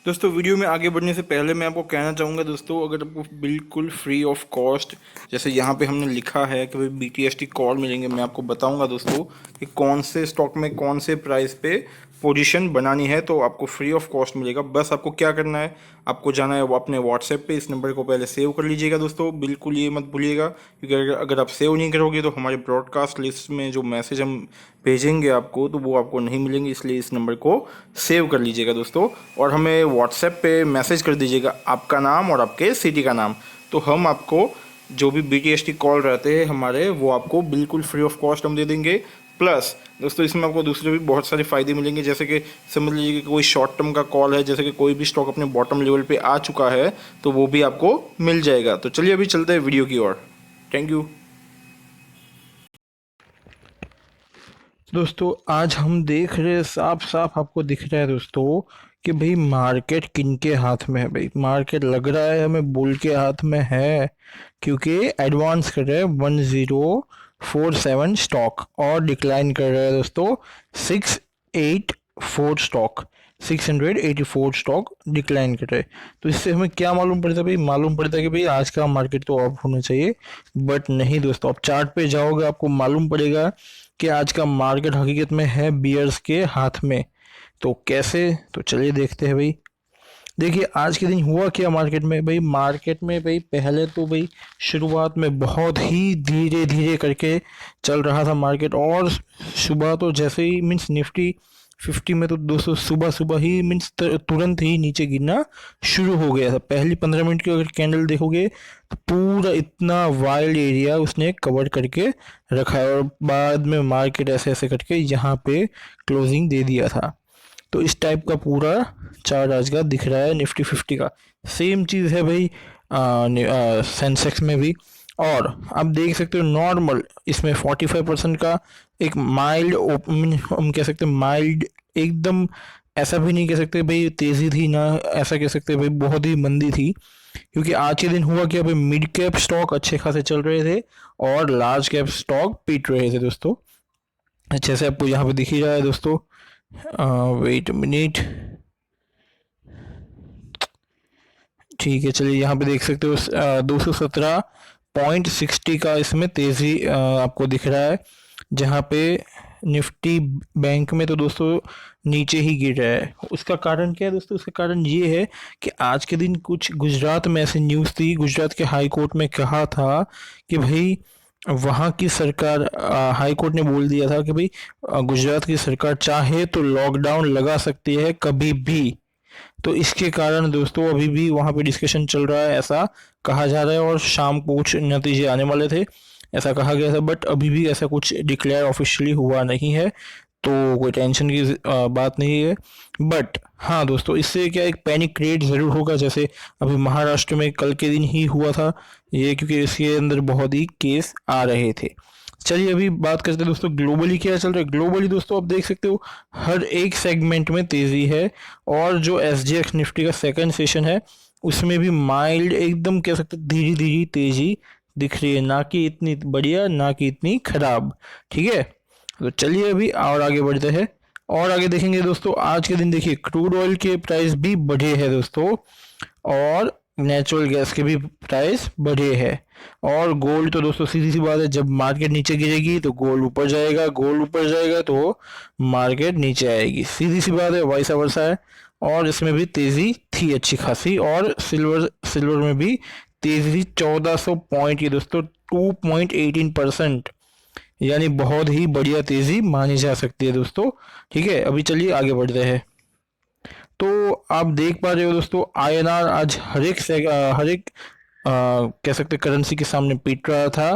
दोस्तों वीडियो में आगे बढ़ने से पहले मैं आपको कहना चाहूँगा दोस्तों, अगर आपको बिल्कुल फ्री ऑफ कॉस्ट जैसे यहाँ पे हमने लिखा है कि भाई BTST कॉल मिलेंगे, मैं आपको बताऊँगा दोस्तों कि कौन से स्टॉक में कौन से प्राइस पे पोजीशन बनानी है, तो आपको फ्री ऑफ कॉस्ट मिलेगा। बस आपको क्या करना है, आपको जाना है वो अपने व्हाट्सएप पे, इस नंबर को पहले सेव कर लीजिएगा दोस्तों, बिल्कुल ये मत भूलिएगा, क्योंकि अगर आप सेव नहीं करोगे तो हमारे ब्रॉडकास्ट लिस्ट में जो मैसेज हम भेजेंगे आपको तो वो आपको नहीं मिलेंगे, इसलिए इस नंबर को सेव कर लीजिएगा दोस्तों। और हमें व्हाट्सएप पे मैसेज कर दीजिएगा आपका नाम और आपके सिटी का नाम, तो हम आपको जो भी BTST कॉल रहते हैं हमारे, वो आपको बिल्कुल फ्री ऑफ कॉस्ट हम दे देंगे। प्लस दोस्तों इसमें आपको दूसरे भी बहुत सारे फ़ायदे मिलेंगे, जैसे कि समझ लीजिए कि कोई शॉर्ट टर्म का कॉल है, जैसे कि कोई भी स्टॉक अपने बॉटम लेवल पे आ चुका है तो वो भी आपको मिल जाएगा। तो चलिए अभी चलते हैं वीडियो की ओर। Thank you. दोस्तों आज हम देख रहे हैं, साफ साफ आपको दिख रहा है दोस्तों कि भाई मार्केट किनके हाथ में है। भाई मार्केट लग रहा है हमें बुल के हाथ में है, क्योंकि एडवांस कर रहे हैं 1047 स्टॉक और डिक्लाइन कर रहा है दोस्तों 684 स्टॉक, 684 स्टॉक डिक्लाइन कर रहे हैं। तो इससे हमें क्या मालूम पड़ता है भाई, मालूम पड़ता है कि भाई आज का मार्केट तो ऑफ होना चाहिए, बट नहीं दोस्तों। आप चार्ट पे जाओगे आपको मालूम पड़ेगा कि आज का मार्केट हकीकत में है बियर्स के हाथ में। तो कैसे, तो चलिए देखते हैं भाई। देखिए आज के दिन हुआ क्या मार्केट में भाई। मार्केट में भाई पहले तो भाई शुरुआत में बहुत ही धीरे धीरे करके चल रहा था मार्केट, और सुबह तो जैसे ही मीन्स निफ्टी 50 में तो दोस्तों सुबह सुबह ही मीन्स तुरंत ही नीचे गिरना शुरू हो गया था। पहली 15 मिनट की अगर कैंडल देखोगे तो पूरा इतना वाइड एरिया उसने कवर करके रखा है, और बाद में मार्केट ऐसे ऐसे करके यहाँ पे क्लोजिंग दे दिया था। तो इस टाइप का पूरा चार्ट आज का दिख रहा है निफ्टी 50 का। सेम चीज़ है भाई सेंसेक्स में भी। और आप देख सकते हो नॉर्मल इसमें 45% का एक माइल्ड, हम कह सकते हैं माइल्ड, एकदम ऐसा भी नहीं कह सकते भाई तेज़ी थी ना, ऐसा कह सकते भाई बहुत ही मंदी थी। क्योंकि आज के दिन हुआ क्या भाई, मिड कैप स्टॉक अच्छे खासे चल रहे थे और लार्ज कैप स्टॉक पीट रहे थे दोस्तों। अच्छे से आपको यहाँ पे दिख ही रहा है दोस्तों। वेट मिनट, ठीक है चलिए यहाँ पे देख सकते हो 217.60 का इसमें तेज़ी आपको दिख रहा है, जहाँ पे निफ्टी बैंक में तो दोस्तों नीचे ही गिर रहा है। उसका कारण क्या है दोस्तों, उसका कारण ये है कि आज के दिन कुछ गुजरात में ऐसी न्यूज़ थी, गुजरात के हाई कोर्ट में कहा था कि भाई वहाँ की सरकार, हाई कोर्ट ने बोल दिया था कि भाई गुजरात की सरकार चाहे तो लॉकडाउन लगा सकती है कभी भी। तो इसके कारण दोस्तों अभी भी वहाँ पे डिस्कशन चल रहा है, ऐसा कहा जा रहा है, और शाम को कुछ नतीजे आने वाले थे ऐसा कहा गया था, बट अभी भी ऐसा कुछ डिक्लेयर ऑफिशियली हुआ नहीं है, तो कोई टेंशन की बात नहीं है। बट हाँ दोस्तों, इससे क्या एक पैनिक क्रिएट ज़रूर होगा, जैसे अभी महाराष्ट्र में कल के दिन ही हुआ था ये, क्योंकि इसके अंदर बहुत ही केस आ रहे थे। चलिए अभी बात करते हैं दोस्तों ग्लोबली क्या चल रहा है। ग्लोबली दोस्तों आप देख सकते हो हर एक सेगमेंट में तेज़ी है, और जो SGX निफ्टी का सेकंड सेशन है उसमें भी माइल्ड, एकदम कह सकते धीरे धीरे तेज़ी दिख रही है, ना कि इतनी बढ़िया ना कि इतनी खराब। ठीक है, तो चलिए अभी और आगे बढ़ते हैं और आगे देखेंगे दोस्तों। आज के दिन देखिए क्रूड ऑयल के प्राइस भी बढ़े हैं दोस्तों, और नेचुरल गैस के भी प्राइस बढ़े हैं। और गोल्ड तो दोस्तों सीधी सी बात है, जब मार्केट नीचे गिरेगी तो गोल्ड ऊपर जाएगा, गोल्ड ऊपर जाएगा तो मार्केट नीचे आएगी, सीधी सी बात है, वैसा वर्षा है। और इसमें भी तेज़ी थी अच्छी खासी, और सिल्वर सिल्वर में भी तेज़ी 1400 पॉइंट की दोस्तों, 2.18%, यानी बहुत ही बढ़िया तेज़ी मानी जा सकती है दोस्तों। ठीक है, अभी चलिए आगे बढ़ते हैं। तो आप देख पा रहे हो दोस्तों INR आज हर एक कह सकते करेंसी के सामने पीट रहा था।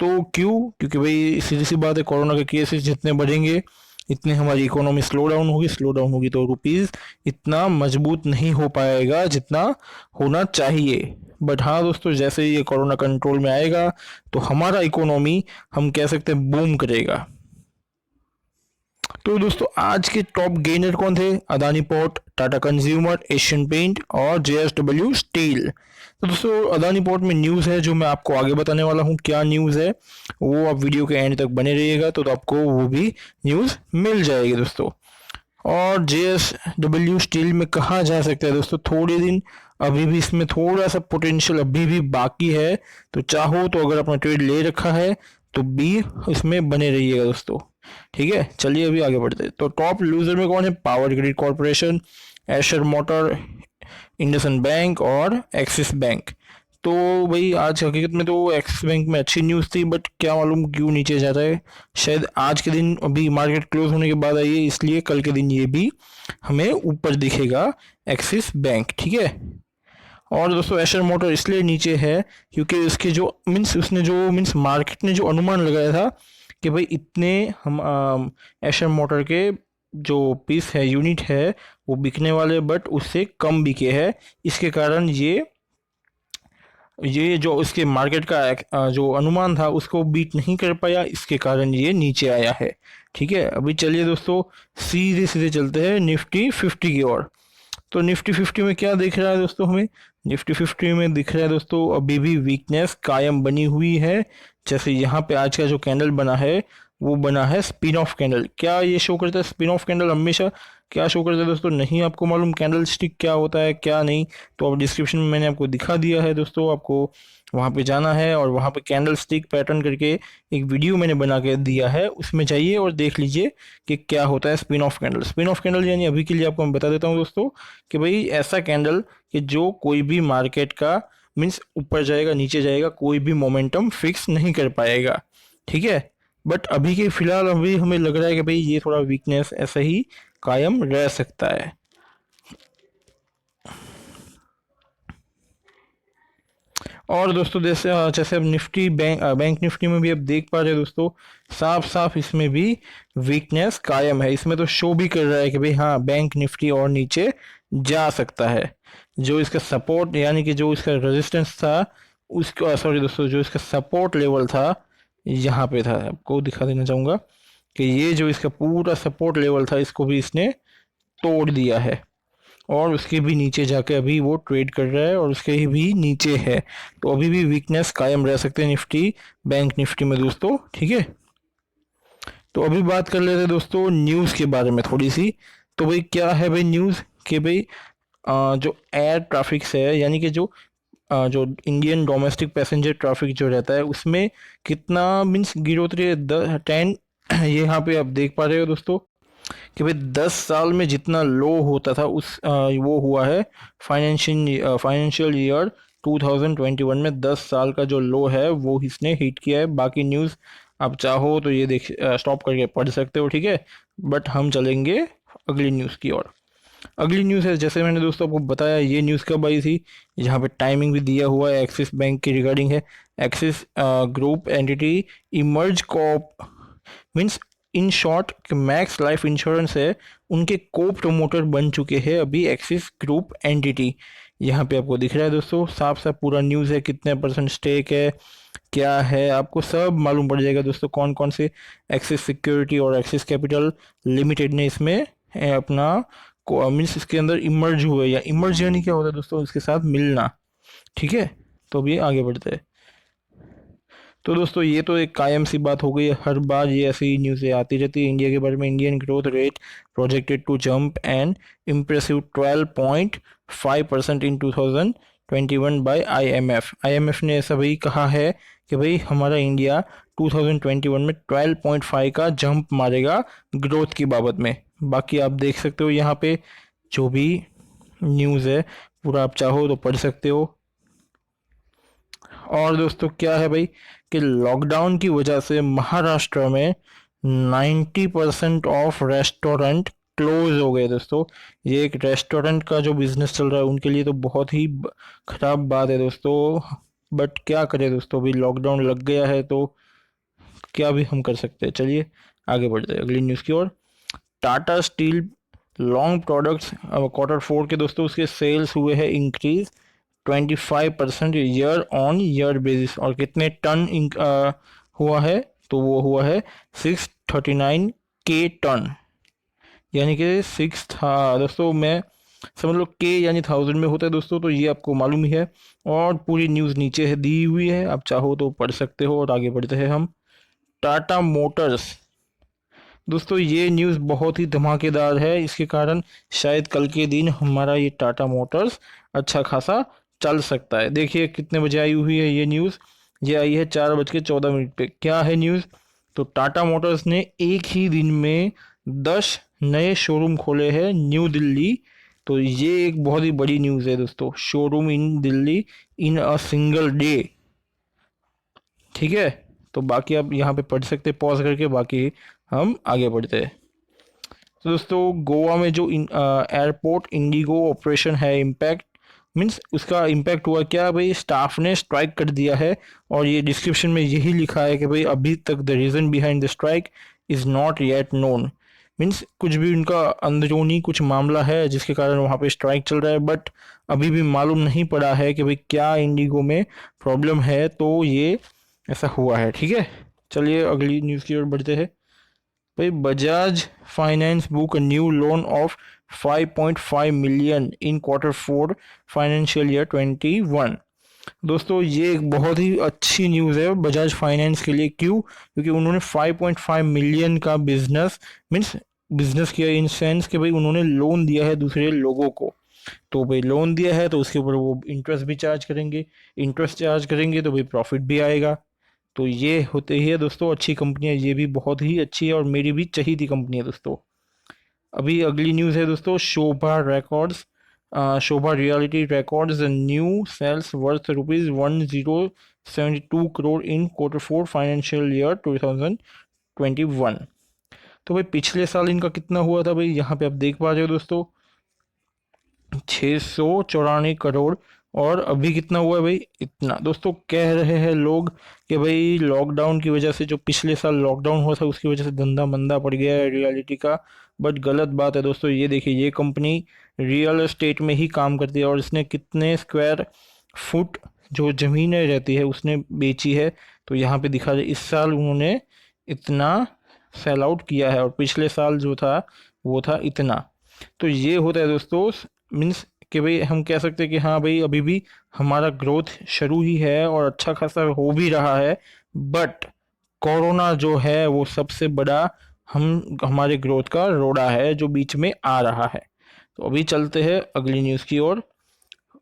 तो क्यों, क्योंकि भाई सीधी सी बात है, कोरोना के केसेस जितने बढ़ेंगे इतने हमारी इकोनॉमी स्लो डाउन होगी, स्लो डाउन होगी तो रुपीज़ इतना मजबूत नहीं हो पाएगा जितना होना चाहिए। बट हाँ दोस्तों, जैसे ही ये कोरोना कंट्रोल में आएगा तो हमारा इकोनॉमी, हम कह सकते हैं, बूम करेगा। तो दोस्तों आज के टॉप गेनर कौन थे, Adani port, Tata consumer, Asian paint और JSW स्टील। तो दोस्तों अदानी पोर्ट में न्यूज़ है जो मैं आपको आगे बताने वाला हूँ। क्या न्यूज़ है वो आप वीडियो के एंड तक बने रहिएगा, तो आपको वो भी न्यूज़ मिल जाएगी दोस्तों। और JSW स्टील में कहा जा सकता है दोस्तों, थोड़े दिन अभी भी इसमें थोड़ा सा पोटेंशियल अभी भी बाकी है, तो चाहो तो अगर अपना ट्रेड ले रखा है तो बी इसमें बने रहिएगा दोस्तों। ठीक है, चलिए अभी आगे बढ़ते हैं। तो टॉप लूजर में कौन है? Power grid corporation, Asher motor, IndusInd bank और एक्सिस बैंक। तो भाई आज हकीकत में तो एक्सिस बैंक में अच्छी न्यूज़ थी, बट क्या मालूम क्यों नीचे जा रहा है। शायद आज के दिन अभी मार्केट क्लोज होने के बाद आई है, इसलिए कल के दिन ये भी हमें ऊपर दिखेगा एक्सिस बैंक। ठीक है, और दोस्तों एशर मोटर इसलिए नीचे है क्योंकि उसके जो मीन्स उसने जो मीन्स मार्केट ने जो अनुमान लगाया था कि भाई इतने हम एशर मोटर के जो पीस है, यूनिट है, वो बिकने वाले, बट उससे कम बिके हैं। इसके कारण ये जो उसके मार्केट का जो अनुमान था उसको बीट नहीं कर पाया, इसके कारण ये नीचे आया है। ठीक है, अभी चलिए दोस्तों सीधे सीधे चलते हैं निफ्टी 50 की ओर। तो निफ्टी 50 में क्या दिख रहा है दोस्तों हमें? निफ्टी 50 में दिख रहा है दोस्तों अभी भी वीकनेस कायम बनी हुई है। जैसे यहाँ पे आज का जो कैंडल बना है वो बना है स्पिन ऑफ कैंडल। क्या ये शो करता है स्पिन ऑफ कैंडल? हमेशा क्या शो करता है दोस्तों? नहीं आपको मालूम कैंडल स्टिक क्या होता है क्या नहीं, तो अब डिस्क्रिप्शन में मैंने आपको दिखा दिया है दोस्तों, आपको वहाँ पे जाना है और वहाँ पे कैंडल स्टिक पैटर्न करके एक वीडियो मैंने बना के दिया है, उसमें जाइए और देख लीजिए कि क्या होता है spin off candle. Spin off candle यानी अभी के लिए आपको मैं बता देता हूँ दोस्तों कि भाई ऐसा कैंडल कि जो कोई भी मार्केट का मीन्स ऊपर जाएगा नीचे जाएगा, कोई भी मोमेंटम फिक्स नहीं कर पाएगा। ठीक है, बट अभी के फिलहाल अभी हमें लग रहा है कि भाई ये थोड़ा वीकनेस ऐसा ही कायम रह सकता है। और दोस्तों जैसे जैसे अब निफ्टी बैंक निफ्टी में भी अब देख पा रहे हैं दोस्तों, साफ साफ इसमें भी वीकनेस कायम है। इसमें तो शो भी कर रहा है कि भाई हाँ बैंक निफ्टी और नीचे जा सकता है। जो इसका सपोर्ट यानी कि जो इसका रेजिस्टेंस था उसको, सॉरी दोस्तों, जो इसका सपोर्ट लेवल था यहाँ पे था, आपको दिखा देना चाहूँगा कि ये जो इसका पूरा सपोर्ट लेवल था इसको भी इसने तोड़ दिया है, और उसके भी नीचे जाके अभी वो ट्रेड कर रहा है और उसके ही भी नीचे है। तो अभी भी वीकनेस कायम रह सकते हैं निफ्टी बैंक निफ्टी में दोस्तों। ठीक है, तो अभी बात कर लेते हैं दोस्तों न्यूज़ के बारे में थोड़ी सी। तो भाई क्या है भाई न्यूज़ कि भाई जो एयर ट्रैफिक है यानी कि जो इंडियन डोमेस्टिक पैसेंजर ट्रैफिक जो रहता है उसमें कितना मीन्स गिरोतरी 10 यहाँ पे आप देख पा रहे हो दोस्तों कि भाई 10 साल में जितना लो होता था वो हुआ है फाइनेंशियल ईयर 2021 में 10 साल का जो लो है वो इसने हिट किया है। बाकी न्यूज़ आप चाहो तो ये देख स्टॉप करके पढ़ सकते हो। ठीक है, बट हम चलेंगे अगली न्यूज़ की ओर। अगली न्यूज़ है, जैसे मैंने दोस्तों आपको बताया ये न्यूज़ कब आई थी, जहाँ पे टाइमिंग भी दिया हुआ है, एक्सिस बैंक की रिगार्डिंग है। Axis group entity emerge cop means in short Max Life insurance है, उनके को प्रमोटर बन चुके हैं अभी एक्सिस ग्रुप एंटिटी। यहाँ पे आपको दिख रहा है दोस्तों साफ साफ पूरा न्यूज़ है, कितने परसेंट स्टेक है क्या है आपको सब मालूम पड़ जाएगा दोस्तों। कौन कौन से एक्सिस सिक्योरिटी और एक्सिस कैपिटल लिमिटेड ने इसमें अपना मीन्स इसके अंदर इमर्ज हुए, या इमर्ज यानी क्या होता है दोस्तों, इसके साथ मिलना। ठीक है, तो अभी आगे बढ़ते हैं। तो दोस्तों ये तो एक कायम सी बात हो गई है, हर बार ये ऐसी न्यूज़ें आती रहती है इंडिया के बारे में। Indian growth rate projected to jump and impressive 12.5% in 2021 by IMF। IMF ने ऐसा भाई कहा है कि भाई हमारा इंडिया 2021 में 12.5 का जंप मारेगा ग्रोथ की बाबत में। बाकी आप देख सकते हो यहाँ पे जो भी न्यूज़ है पूरा आप चाहो तो पढ़ सकते हो। और दोस्तों क्या है भाई कि लॉकडाउन की वजह से महाराष्ट्र में 90% ऑफ रेस्टोरेंट क्लोज हो गए दोस्तों। ये एक रेस्टोरेंट का जो बिजनेस चल रहा है उनके लिए तो बहुत ही खराब बात है दोस्तों, बट क्या करें दोस्तों, अभी लॉकडाउन लग गया है तो क्या भी हम कर सकते हैं। चलिए आगे बढ़ते हैं अगली न्यूज़ की ओर। Tata steel long products Q4 के दोस्तों उसके सेल्स हुए हैं increase 25% year on year basis. और कितने टन हुआ है? तो वो हुआ है 639K टन, यानी कि सिक्स था दोस्तों। मैं समझ लो के यानी 1000 में होता है दोस्तों, तो ये आपको मालूम ही है। और पूरी न्यूज़ नीचे है दी हुई है, आप चाहो तो पढ़ सकते हो। और आगे बढ़ते हैं हम। टाटा मोटर्स दोस्तों ये न्यूज़ बहुत ही धमाकेदार है, इसके कारण शायद कल के दिन हमारा ये टाटा मोटर्स अच्छा खासा चल सकता है। देखिए कितने बजे आई हुई है ये न्यूज़, ये आई है 4:14 पे। क्या है न्यूज़? तो टाटा मोटर्स ने एक ही दिन में 10 नए शोरूम खोले हैं न्यू दिल्ली। तो ये एक बहुत ही बड़ी न्यूज़ है दोस्तों, showroom in Delhi in a single day. ठीक है, तो बाकी आप यहाँ पे पढ़ सकते हैं पॉज करके, बाकी हम आगे बढ़ते हैं। तो दोस्तों गोवा में जो एयरपोर्ट इंडिगो ऑपरेशन है इम्पैक्ट, मीन्स उसका इम्पैक्ट हुआ क्या भाई, स्टाफ ने स्ट्राइक कर दिया है। और ये डिस्क्रिप्शन में यही लिखा है कि भाई अभी तक the reason behind the strike is not yet known. Means कुछ भी उनका अंदरूनी कुछ मामला है जिसके कारण वहाँ पे स्ट्राइक चल रहा है, बट अभी भी मालूम नहीं पड़ा है कि भाई क्या इंडिगो में प्रॉब्लम है, तो ये ऐसा हुआ है। ठीक है, चलिए अगली न्यूज़ की ओर बढ़ते हैं। भाई Bajaj finance book new loan of 5.5 million in Q4 financial year 21। दोस्तों ये एक बहुत ही अच्छी न्यूज़ है बजाज फाइनेंस के लिए। क्यों? क्योंकि उन्होंने 5.5 मिलियन का बिजनेस किया, इन सेंस कि भाई उन्होंने लोन दिया है दूसरे लोगों को। तो भाई लोन दिया है तो उसके ऊपर वो इंटरेस्ट भी चार्ज करेंगे, इंटरेस्ट चार्ज करेंगे तो भाई प्रॉफिट भी आएगा। तो ये होते ही है दोस्तों अच्छी कंपनियां, ये भी बहुत ही अच्छी है और मेरी भी चाहिए कंपनी है दोस्तों। अभी अगली न्यूज़ है दोस्तों, Sobha realty records new sales worth ₹1072 crore in Q4 financial year 2021। तो भाई पिछले साल इनका कितना हुआ था भाई, यहाँ पे आप देख पा रहे हो दोस्तों 694 करोड़। और अभी कितना हुआ है भाई, इतना। दोस्तों कह रहे हैं लोग कि भाई लॉकडाउन की वजह से, जो पिछले साल लॉकडाउन हुआ था उसकी वजह से धंधा मंदा पड़ गया है रियलिटी का, बट गलत बात है दोस्तों। ये देखिए ये कंपनी रियल एस्टेट में ही काम करती है और इसने कितने स्क्वायर फुट जो ज़मीनें रहती है उसने बेची है। तो यहाँ पे दिखा रहे इस साल उन्होंने इतना सेल आउट किया है और पिछले साल जो था वो था इतना। तो ये होता है दोस्तों, मीन्स कि भाई हम कह सकते हैं कि हाँ भाई अभी भी हमारा ग्रोथ शुरू ही है और अच्छा खासा हो भी रहा है, बट कोरोना जो है वो सबसे बड़ा हमारे ग्रोथ का रोड़ा है जो बीच में आ रहा है। तो अभी चलते हैं अगली न्यूज़ की ओर।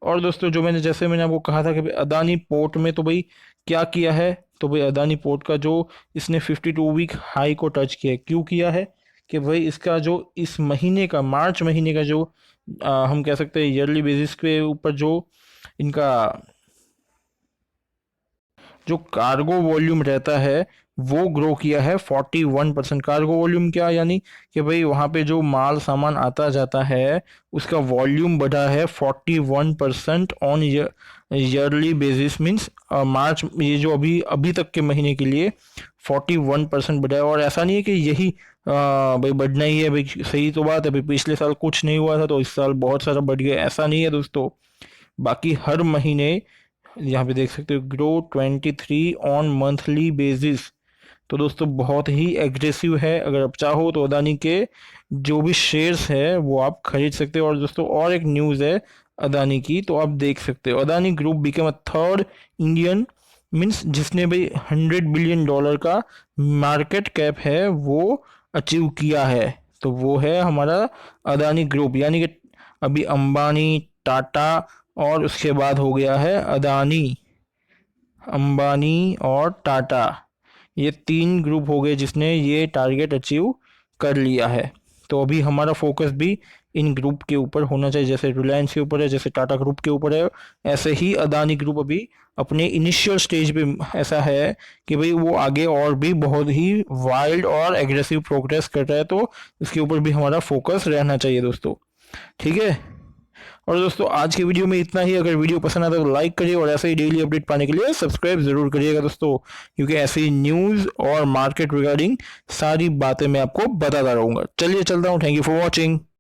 और दोस्तों जो मैंने आपको कहा था कि भाई अदानी पोर्ट में तो भाई क्या किया है, तो भाई अदानी पोर्ट का जो इसने 52 वीक हाई को टच किया है। क्यों किया है? कि भाई इसका जो इस महीने का मार्च महीने का जो हम कह सकते हैं ईयरली बेसिस के ऊपर जो इनका जो कार्गो वॉल्यूम रहता है वो ग्रो किया है 41%। कार्गो वॉल्यूम क्या, यानी कि भाई वहाँ पे जो माल सामान आता जाता है उसका वॉल्यूम बढ़ा है 41% ऑन ईयरली बेसिस। मीन्स मार्च ये जो अभी अभी तक के महीने के लिए 41% बढ़ा है। और ऐसा नहीं है कि यही भाई बढ़ना ही है, भाई सही तो बात है, भाई पिछले साल कुछ नहीं हुआ था तो इस साल बहुत सारा बढ़ गया, ऐसा नहीं है दोस्तों। बाकी हर महीने यहाँ पे देख सकते हो ग्रो 23 ऑन मंथली बेसिस। तो दोस्तों बहुत ही एग्रेसिव है। अगर आप चाहो तो अदानी के जो भी शेयर्स है वो आप खरीद सकते हो। और दोस्तों और एक न्यूज़ है अदानी की, तो आप देख सकते हो Adani group become a third Indian, means जिसने भाई $100 बिलियन का मार्केट कैप है वो अचीव किया है। तो वो है हमारा अदानी ग्रुप, यानी कि अभी अंबानी, टाटा और उसके बाद हो गया है अदानी, अंबानी और टाटा, ये 3 ग्रुप हो गए जिसने ये टारगेट अचीव कर लिया है। तो अभी हमारा फोकस भी इन ग्रुप के ऊपर होना चाहिए, जैसे रिलायंस के ऊपर है, जैसे टाटा ग्रुप के ऊपर है, ऐसे ही अदानी ग्रुप अभी अपने इनिशियल स्टेज पे ऐसा है कि भाई वो आगे और भी बहुत ही वाइल्ड और एग्रेसिव प्रोग्रेस कर रहा है। तो इसके ऊपर भी हमारा फोकस रहना चाहिए दोस्तों। ठीक है, और दोस्तों आज के वीडियो में इतना ही। अगर वीडियो पसंद आता तो लाइक करिए और ऐसे ही डेली अपडेट पाने के लिए सब्सक्राइब जरूर करिएगा दोस्तों, क्योंकि ऐसे ही न्यूज़ और मार्केट रिगार्डिंग सारी बातें मैं आपको बताता रहूँगा। चलिए चलता हूँ, थैंक यू फॉर वॉचिंग।